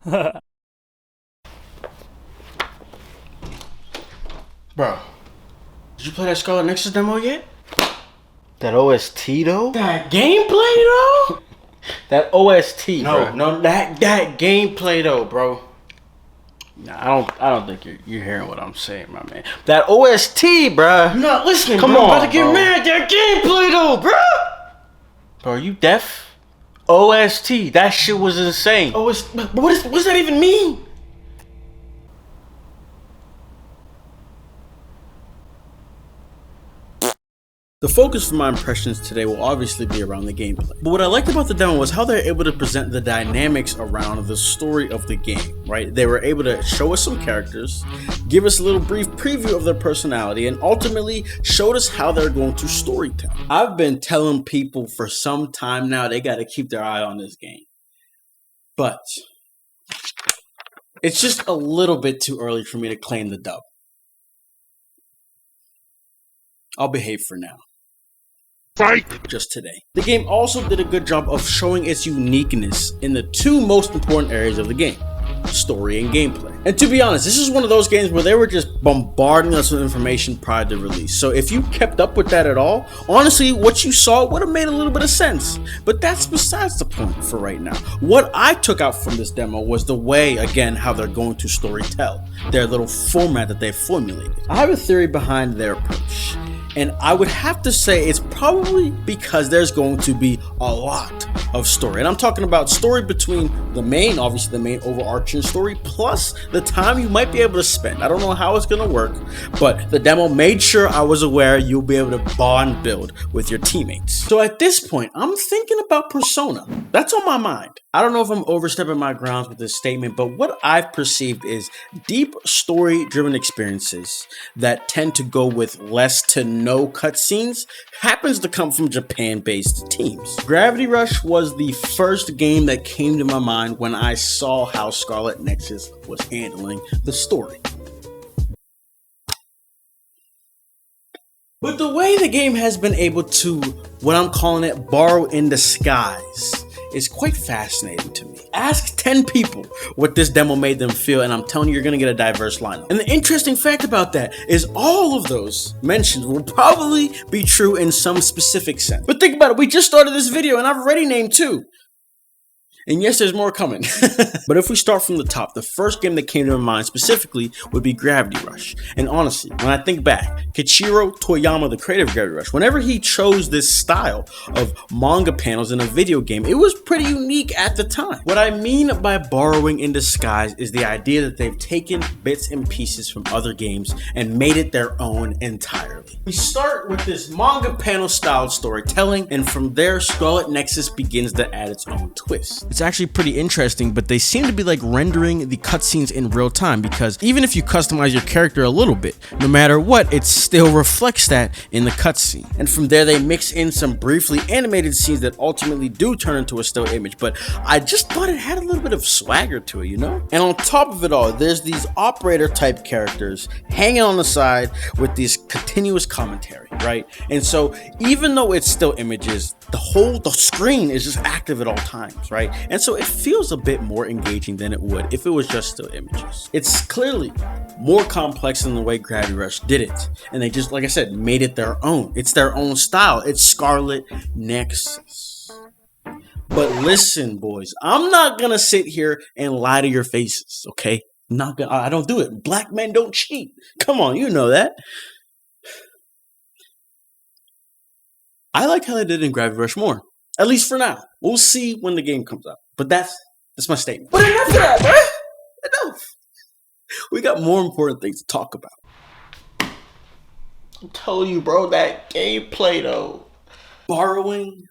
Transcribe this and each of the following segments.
Bro, did you play that Scarlet Nexus demo yet? That OST though? That gameplay though? That OST, No, bro. that gameplay though, bro. Nah, I don't think you're hearing what I'm saying, my man. That OST, bro. You're not listening, Come bro. on, I'm about to get bro. mad. That gameplay though, bro. Bro, are you deaf? OST, that shit was insane. Oh, what does that even mean? The focus for my impressions today will obviously be around the gameplay. But what I liked about the demo was how they're able to present the dynamics around the story of the game, right? They were able to show us some characters, give us a little brief preview of their personality, and ultimately showed us how they're going to storytell. I've been telling people for some time now they got to keep their eye on this game. But it's just a little bit too early for me to claim the dub. I'll behave for now. Fight! Just today. The game also did a good job of showing its uniqueness in the two most important areas of the game, story and gameplay. And to be honest, this is one of those games where they were just bombarding us with information prior to release. So if you kept up with that at all, honestly, what you saw would have made a little bit of sense. But that's besides the point for right now. What I took out from this demo was the way, again, how they're going to storytell, their little format that they've formulated. I have a theory behind their approach. And I would have to say it's probably because there's going to be a lot of story. And I'm talking about story between the main, obviously the main overarching story, plus the time you might be able to spend. I don't know how it's going to work, but the demo made sure I was aware you'll be able to bond build with your teammates. So at this point, I'm thinking about Persona. That's on my mind. I don't know if I'm overstepping my grounds with this statement, but what I've perceived is deep story-driven experiences that tend to go with less to no cutscenes happens to come from Japan-based teams. Gravity Rush was the first game that came to my mind when I saw how Scarlet Nexus was handling the story. But the way the game has been able to, what I'm calling it, borrow in disguise, is quite fascinating to me. Ask 10 people what this demo made them feel, and I'm telling you, you're gonna get a diverse lineup. And the interesting fact about that is all of those mentions will probably be true in some specific sense. But think about it, we just started this video and I've already named 2. And yes, there's more coming. But if we start from the top, the first game that came to my mind specifically would be Gravity Rush. And honestly, when I think back, Kichiro Toyama, the creator of Gravity Rush, whenever he chose this style of manga panels in a video game, it was pretty unique at the time. What I mean by borrowing in disguise is the idea that they've taken bits and pieces from other games and made it their own entirely. We start with this manga panel style storytelling, and from there, Scarlet Nexus begins to add its own twist. It's actually pretty interesting, but they seem to be like rendering the cutscenes in real time, because even if you customize your character a little bit, no matter what, it still reflects that in the cutscene. And from there, they mix in some briefly animated scenes that ultimately do turn into a still image, but I just thought it had a little bit of swagger to it, you know? And on top of it all, there's these operator type characters hanging on the side with these continuous commentary, right? And so even though it's still images, the screen is just active at all times, right? And so it feels a bit more engaging than it would if it was just still images. It's clearly more complex than the way Gravity Rush did it. And they just, like I said, made it their own. It's their own style. It's Scarlet Nexus. But listen, boys, I'm not gonna sit here and lie to your faces, okay? I don't do it. Black men don't cheat. Come on, you know that. I like how they did in Gravity Rush more. At least for now. We'll see when the game comes out. But that's my statement. But enough of that, bro. Enough. We got more important things to talk about. I'm telling you, bro, that gameplay, though. Borrowing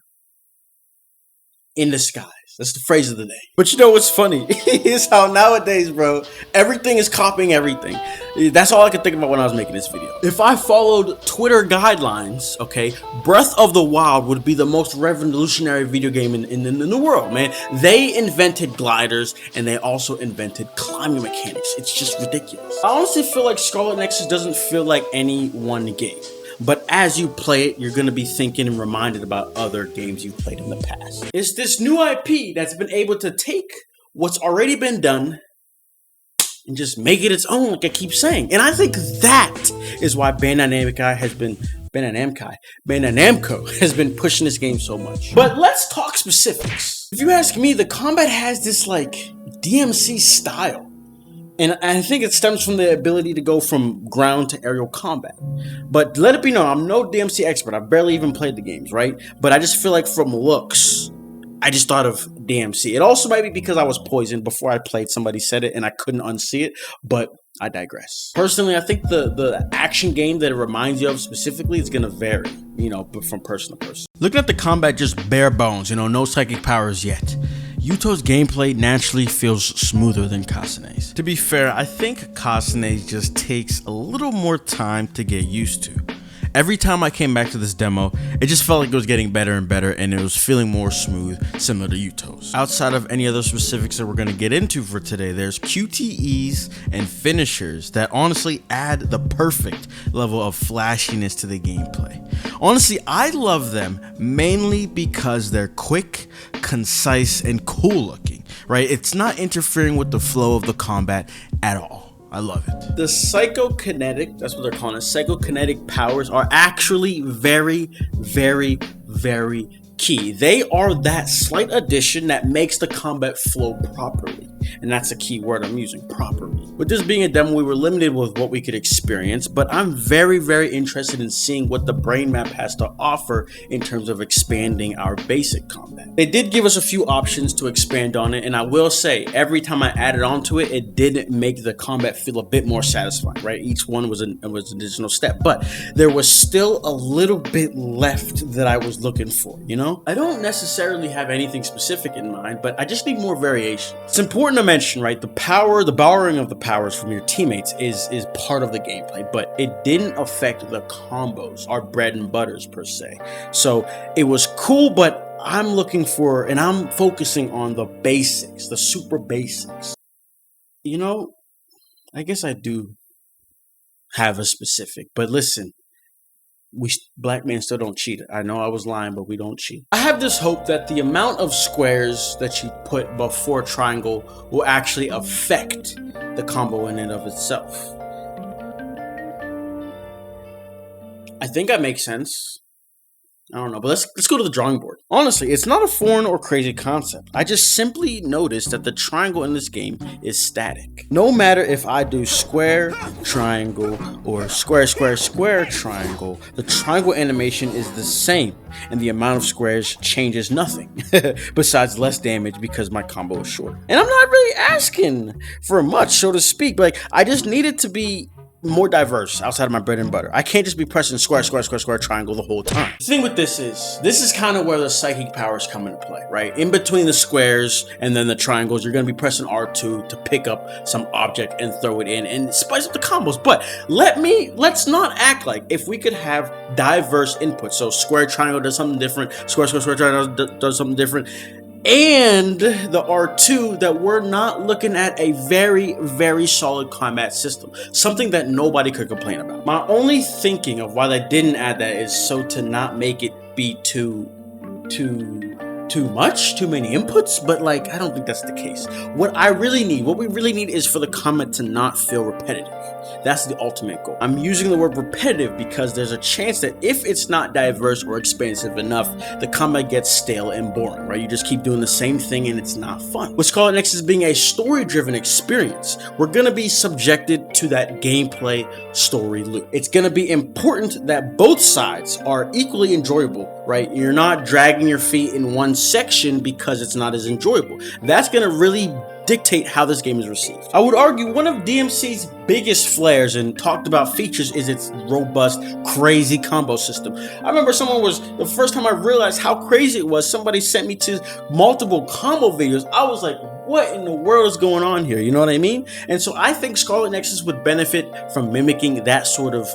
in disguise. That's the phrase of the day. But you know what's funny is how nowadays, bro, everything is copying everything. That's all I could think about when I was making this video. If I followed Twitter guidelines, okay, Breath of the Wild would be the most revolutionary video game in the world, man. They invented gliders, and they also invented climbing mechanics. It's just ridiculous. I honestly feel like Scarlet Nexus doesn't feel like any one game. But as you play it, you're going to be thinking and reminded about other games you've played in the past. It's this new IP that's been able to take what's already been done and just make it its own, like I keep saying. And I think that is why Bandai Namco has been pushing this game so much. But let's talk specifics. If you ask me, the combat has this like DMC style. And I think it stems from the ability to go from ground to aerial combat. But let it be known, I'm no DMC expert. I've barely even played the games, right? But I just feel like from looks, I just thought of DMC. It also might be because I was poisoned before I played. Somebody said it and I couldn't unsee it, but I digress. Personally, I think the action game that it reminds you of specifically is going to vary, but from person to person. Looking at the combat just bare bones, no psychic powers yet. Yuto's gameplay naturally feels smoother than Kasane's. To be fair, I think Kasane's just takes a little more time to get used to. Every time I came back to this demo, it just felt like it was getting better and better, and it was feeling more smooth, similar to Yuto's. Outside of any other specifics that we're going to get into for today, there's QTEs and finishers that honestly add the perfect level of flashiness to the gameplay. Honestly, I love them mainly because they're quick, concise, and cool looking, right? It's not interfering with the flow of the combat at all. I love it. The psychokinetic, that's what they're calling it, psychokinetic powers are actually very, very, very key. They are that slight addition that makes the combat flow properly. And that's a key word I'm using, properly. With this being a demo, we were limited with what we could experience, but I'm very, very interested in seeing what the brain map has to offer in terms of expanding our basic combat. They did give us a few options to expand on it, and I will say, every time I added onto it, it did make the combat feel a bit more satisfying, right? Each one was an additional step, but there was still a little bit left that I was looking for, I don't necessarily have anything specific in mind, but I just need more variation. It's important to mention, right, the borrowing of the powers from your teammates is part of the gameplay, but it didn't affect the combos, our bread and butters per se. So it was cool, but I'm looking for, and I'm focusing on the basics, the super basics. I guess I do have a specific, but listen, black men still don't cheat. I know I was lying, but we don't cheat. I have this hope that the amount of squares that you put before triangle will actually affect the combo in and of itself. I think that makes sense. I don't know, but let's go to the drawing board. Honestly, it's not a foreign or crazy concept. I just simply noticed that the triangle in this game is static. No matter if I do square, triangle, or square, square, square, triangle, the triangle animation is the same, and the amount of squares changes nothing, besides less damage because my combo is short. And I'm not really asking for much, so to speak. I just need it to be more diverse outside of my bread and butter. I can't just be pressing square, square, square, square, triangle the whole time. The thing with this is kind of where the psychic powers come into play, right? In between the squares and then the triangles, you're going to be pressing R2 to pick up some object and throw it in and spice up the combos. But let's not act like if we could have diverse inputs. So square, triangle does something different. Square, square, square, triangle does something different. And the R2, that we're not looking at a very, very solid combat system. Something that nobody could complain about. My only thinking of why they didn't add that is so to not make it be too much, too many inputs, but I don't think that's the case. What we really need is for the combat to not feel repetitive. That's the ultimate goal. I'm using the word repetitive because there's a chance that if it's not diverse or expansive enough, the combat gets stale and boring, right? You just keep doing the same thing and it's not fun. With Scarlet Nexus being a story-driven experience, we're going to be subjected to that gameplay story loop. It's going to be important that both sides are equally enjoyable, right? You're not dragging your feet in one section because it's not as enjoyable. That's going to really dictate how this game is received. I would argue one of DMC's biggest flares and talked about features is its robust, crazy combo system. I remember the first time I realized how crazy it was, somebody sent me to multiple combo videos. I was like, what in the world is going on here? You know what I mean? And so I think Scarlet Nexus would benefit from mimicking that sort of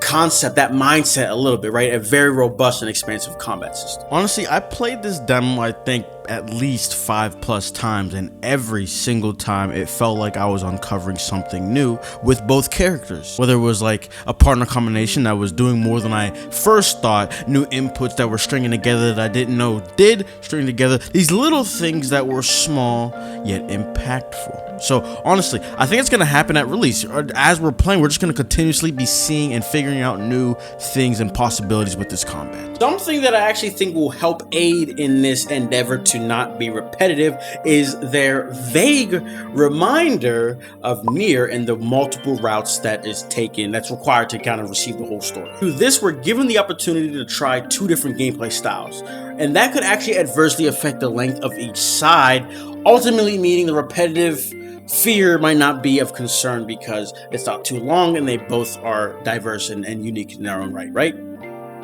concept, that mindset a little bit, right? A very robust and expansive combat system. Honestly, I played this demo, I think, at least 5+ times, and every single time it felt like I was uncovering something new with both characters. Whether it was like a partner combination that was doing more than I first thought, new inputs that were stringing together that I didn't know did string together, these little things that were small yet impactful. So honestly, I think it's gonna happen at release. As we're playing, we're just gonna continuously be seeing and figuring out new things and possibilities with this combat. Something that I actually think will help aid in this endeavor to not be repetitive is their vague reminder of Nier and the multiple routes that's required to kind of receive the whole story. Through this, we're given the opportunity to try 2 different gameplay styles, and that could actually adversely affect the length of each side, ultimately meaning the repetitive fear might not be of concern because it's not too long and they both are diverse and unique in their own right?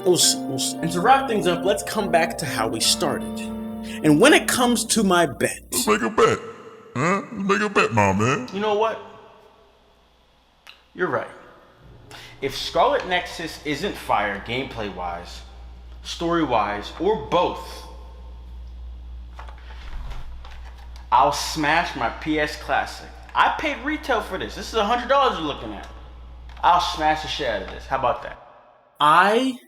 We'll see. And to wrap things up, let's come back to how we started. And when it comes to my bet... Let's make a bet. Huh? Let's make a bet, my man. You know what? You're right. If Scarlet Nexus isn't fire gameplay-wise, story-wise, or both, I'll smash my PS Classic. I paid retail for this. This is $100 you're looking at. I'll smash the shit out of this. How about that? I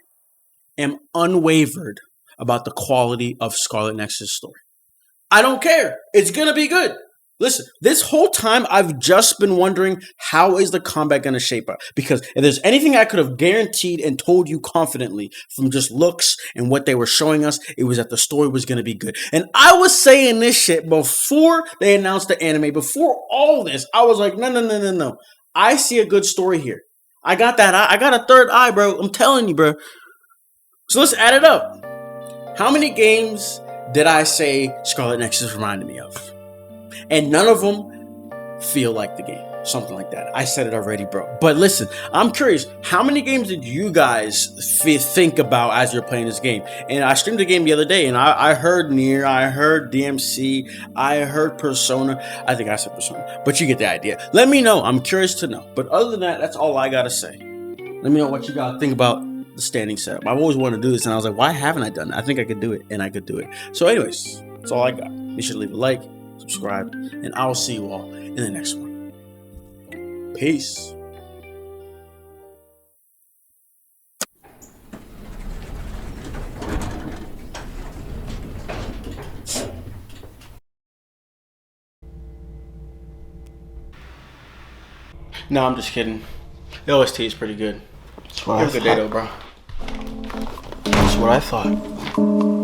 am unwavered about the quality of Scarlet Nexus' story. I don't care. It's gonna be good. Listen, this whole time I've just been wondering, how is the combat gonna shape up? Because if there's anything I could have guaranteed and told you confidently from just looks and what they were showing us, it was that the story was gonna be good. And I was saying this shit before they announced the anime, before all this. I was like, no. I see a good story here. I got that. I got a third eye, bro. I'm telling you, bro. So let's add it up. How many games did I say Scarlet Nexus reminded me of? And none of them feel like the game. Something like that. I said it already, bro. But listen, I'm curious. How many games did you guys think about as you're playing this game? And I streamed the game the other day, and I heard Nier, I heard DMC, I heard Persona. I think I said Persona, but you get the idea. Let me know. I'm curious to know. But other than that, that's all I gotta say. Let me know what you gotta think about the standing setup. I've always wanted to do this, and I was like, why haven't I done it? I think I could do it, and I could do it. So anyways, that's all I got. Be sure to leave a like, subscribe, and I'll see you all in the next one. Peace. No, I'm just kidding. The OST is pretty good. Have a good day though, bro. That's what I thought.